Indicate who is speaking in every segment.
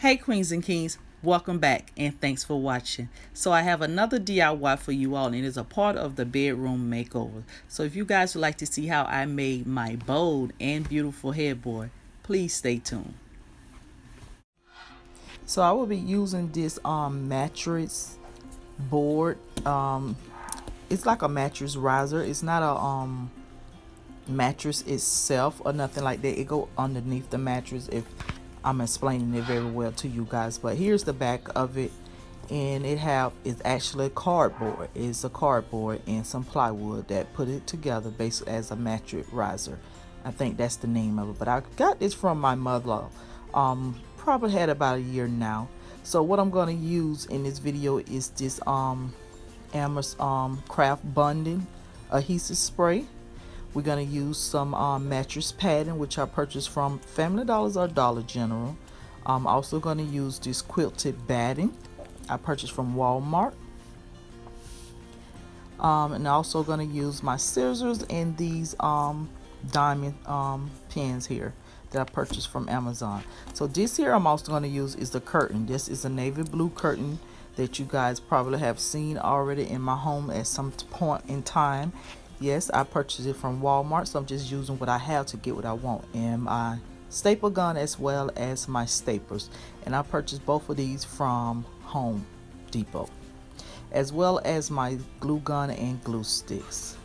Speaker 1: Hey queens and kings, welcome back and thanks for watching. So I have another DIY for you all, and it is a part of the bedroom makeover. So if you guys would like to see how I made my bold and beautiful headboard, please stay tuned. So I will be using this mattress board. It's like a mattress riser. It's not a mattress itself or nothing like that. It go underneath the mattress if I'm explaining it very well to you guys. But here's the back of it, and it's actually cardboard. It's a cardboard and some plywood that put it together basically as a mattress riser. I think that's the name of it, but I got this from my mother. Probably had about a year now. So what I'm going to use in this video is this Amherst craft bonding adhesive spray. We're going to use some mattress padding, which I purchased from Family Dollars or Dollar General. I'm also going to use this quilted batting I purchased from Walmart. And also going to use my scissors and these diamond pins here that I purchased from Amazon. So this here I'm also going to use is the curtain. This is a navy blue curtain that you guys probably have seen already in my home at some point in time. Yes, I purchased it from Walmart, so I'm just using what I have to get what I want, and my staple gun as well as my staplers. And I purchased both of these from Home Depot, as well as my glue gun and glue sticks.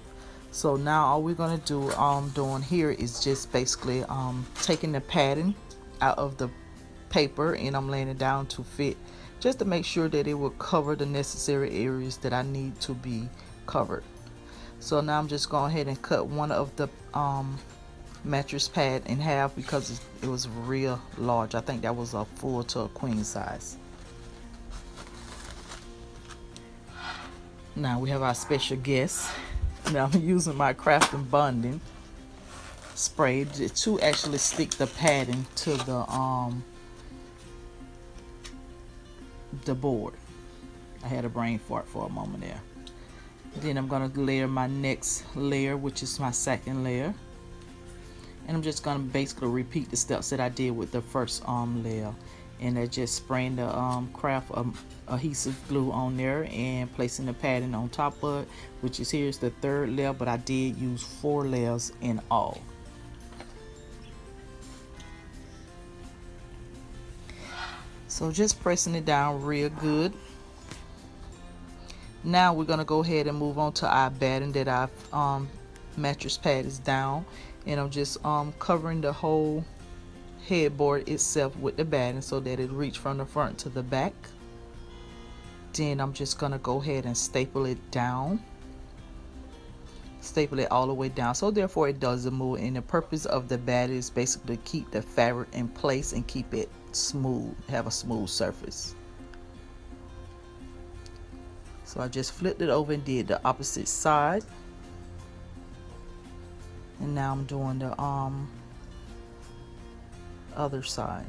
Speaker 1: So now all we're gonna do doing here is just basically taking the padding out of the paper, and I'm laying it down to fit, just to make sure that it will cover the necessary areas that I need to be covered. So now I'm just going ahead and cut one of the mattress pad in half because it was real large. I think that was a full to a queen size. Now we have our special guest. Now I'm using my craft and bonding spray to actually stick the padding to the board. I had a brain fart for a moment there. Then I'm going to layer my next layer, which is my second layer, and I'm just going to basically repeat the steps that I did with the first layer, and that's just spraying the craft adhesive glue on there and placing the padding on top of it, which is here's the third layer, but I did use 4 layers in all. So just pressing it down real good. Now we're going to go ahead and move on to our batting that our mattress pad is down, and I'm just covering the whole headboard itself with the batting so that it reach from the front to the back. Then I'm just going to go ahead and staple it down, staple it all the way down, so therefore it doesn't move. And the purpose of the bat is basically to keep the fabric in place and keep it smooth, have a smooth surface. So I just flipped it over and did the opposite side, and now I'm doing the other side,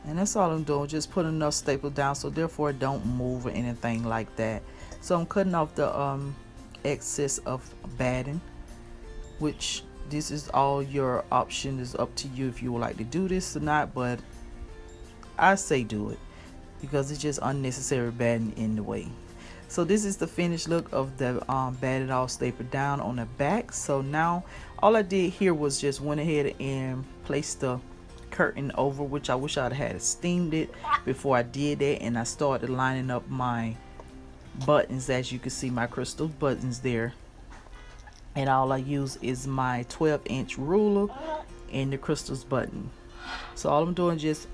Speaker 1: and that's all I'm doing, just putting enough staple down so therefore it don't move or anything like that. So I'm cutting off the excess of batting, which this is all your option, is up to you if you would like to do this or not, but I say do it because it's just unnecessary batting in the way. So this is the finished look of the batted all stapled down on the back. So now all I did here was just went ahead and placed the curtain over, which I wish I'd had steamed it before I did that, and I started lining up my buttons. As you can see, my crystal buttons there, and all I use is my 12-inch ruler and the crystals button. So all I'm doing is just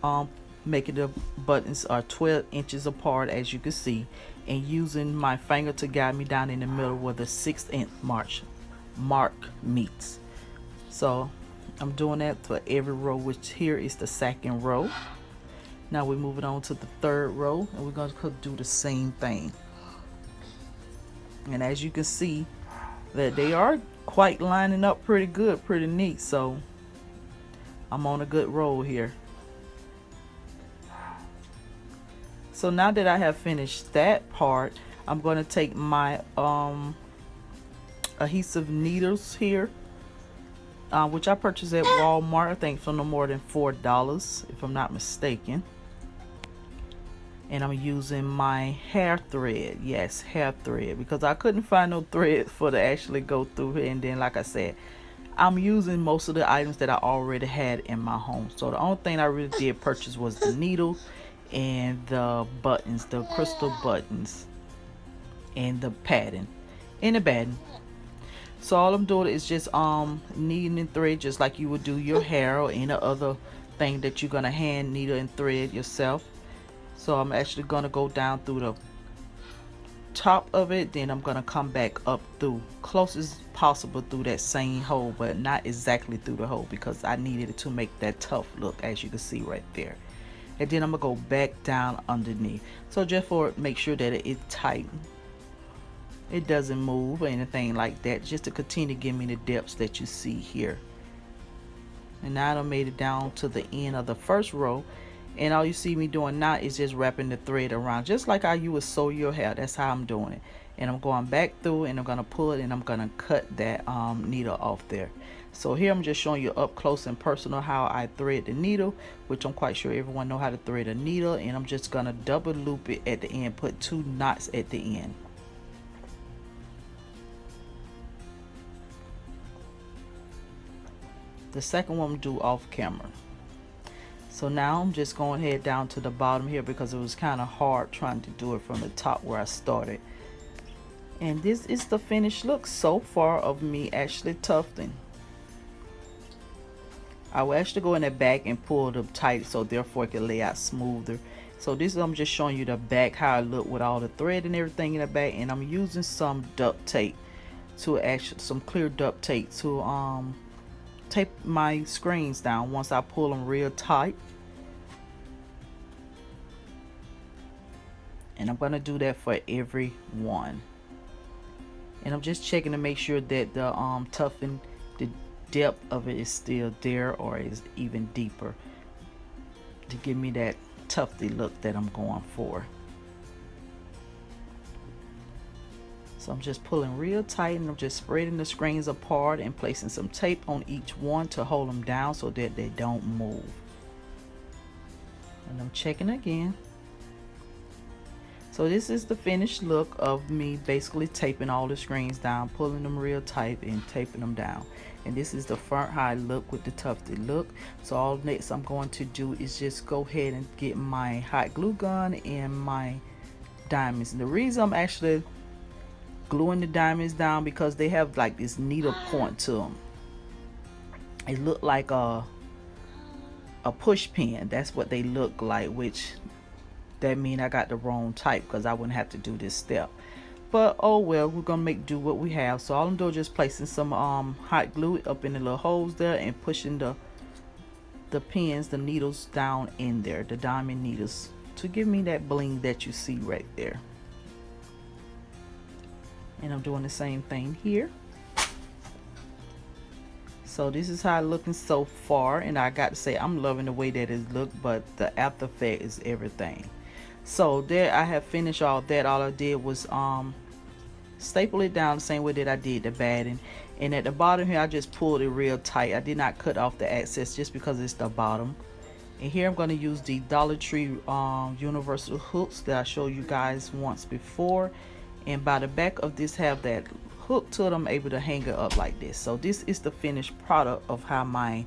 Speaker 1: making the buttons are 12 inches apart, as you can see, and using my finger to guide me down in the middle where the 6th inch mark meets. So I'm doing that for every row, which here is the second row. Now we're moving on to the third row, and we're going to do the same thing. And as you can see, that they are quite lining up pretty good, pretty neat. So I'm on a good roll here. So now that I have finished that part, I'm going to take my adhesive needles here, which I purchased at Walmart, I think for no more than $4 if I'm not mistaken. And I'm using my hair thread. Yes, hair thread, because I couldn't find no thread for to actually go through here. And then, like I said, I'm using most of the items that I already had in my home. So the only thing I really did purchase was the needle and the buttons, the crystal buttons, and the padding and the batting. So all I'm doing is just kneading and thread, just like you would do your hair or any other thing that you're gonna hand needle and thread yourself. So I'm actually gonna go down through the top of it, then I'm gonna come back up through close as possible through that same hole, but not exactly through the hole, because I needed it to make that tough look, as you can see right there. And then I'm gonna go back down underneath, so just for make sure that it's tight, it doesn't move or anything like that, just to continue to give me the depths that you see here. And now I made it down to the end of the first row, and all you see me doing now is just wrapping the thread around, just like how you would sew your hair. That's how I'm doing it. And I'm going back through, and I'm gonna pull it, and I'm gonna cut that needle off there. So here I'm just showing you up close and personal how I thread the needle, which I'm quite sure everyone know how to thread a needle. And I'm just gonna double loop it at the end, put 2 knots at the end. The second one I'm do off camera. So now I'm just going ahead down to the bottom here, because it was kind of hard trying to do it from the top where I started. And this is the finished look so far of me actually tufting. I will actually go in the back and pull it up tight, so therefore it can lay out smoother. So this is, I'm just showing you the back, how I look with all the thread and everything in the back. And I'm using some duct tape to actually, some clear duct tape to tape my screens down once I pull them real tight. And I'm gonna do that for every one. And I'm just checking to make sure that the tufting, the depth of it is still there or is even deeper, to give me that tufty look that I'm going for. So I'm just pulling real tight, and I'm just spreading the screens apart and placing some tape on each one to hold them down so that they don't move. And I'm checking again. So this is the finished look of me basically taping all the screens down, pulling them real tight and taping them down. And this is the front how I look with the tufted look. So all next I'm going to do is just go ahead and get my hot glue gun and my diamonds. And the reason I'm actually gluing the diamonds down, because they have like this needle point to them. It look like a push pin. That's what they look like, which that mean I got the wrong type, because I wouldn't have to do this step. But oh well, we're gonna make do what we have. So all I'm doing is just placing some hot glue up in the little holes there, and pushing the pins, the needles down in there, the diamond needles, to give me that bling that you see right there. And I'm doing the same thing here. So this is how it's looking so far, and I got to say I'm loving the way that it looked, but the after effect is everything. So there, I have finished all that. All I did was staple it down the same way that I did the batting, and at the bottom here I just pulled it real tight. I did not cut off the excess just because it's the bottom. And here I'm going to use the Dollar Tree universal hooks that I showed you guys once before. And by the back of this have that hook to it, I'm able to hang it up like this. So this is the finished product of how my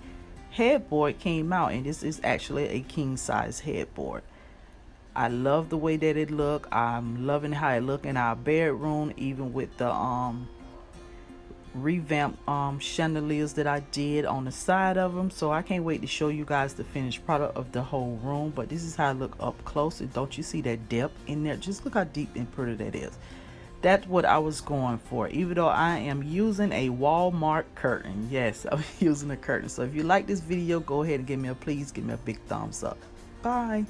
Speaker 1: headboard came out, and this is actually a king size headboard. I love the way that it look. I'm loving how it look in our bedroom, even with the revamped chandeliers that I did on the side of them. So I can't wait to show you guys the finished product of the whole room. But this is how I look up close, and don't you see that depth in there? Just look how deep and pretty that is. That's what I was going for, even though I am using a Walmart curtain. Yes, I'm using a curtain. So if you like this video, go ahead and please give me a big thumbs up. Bye.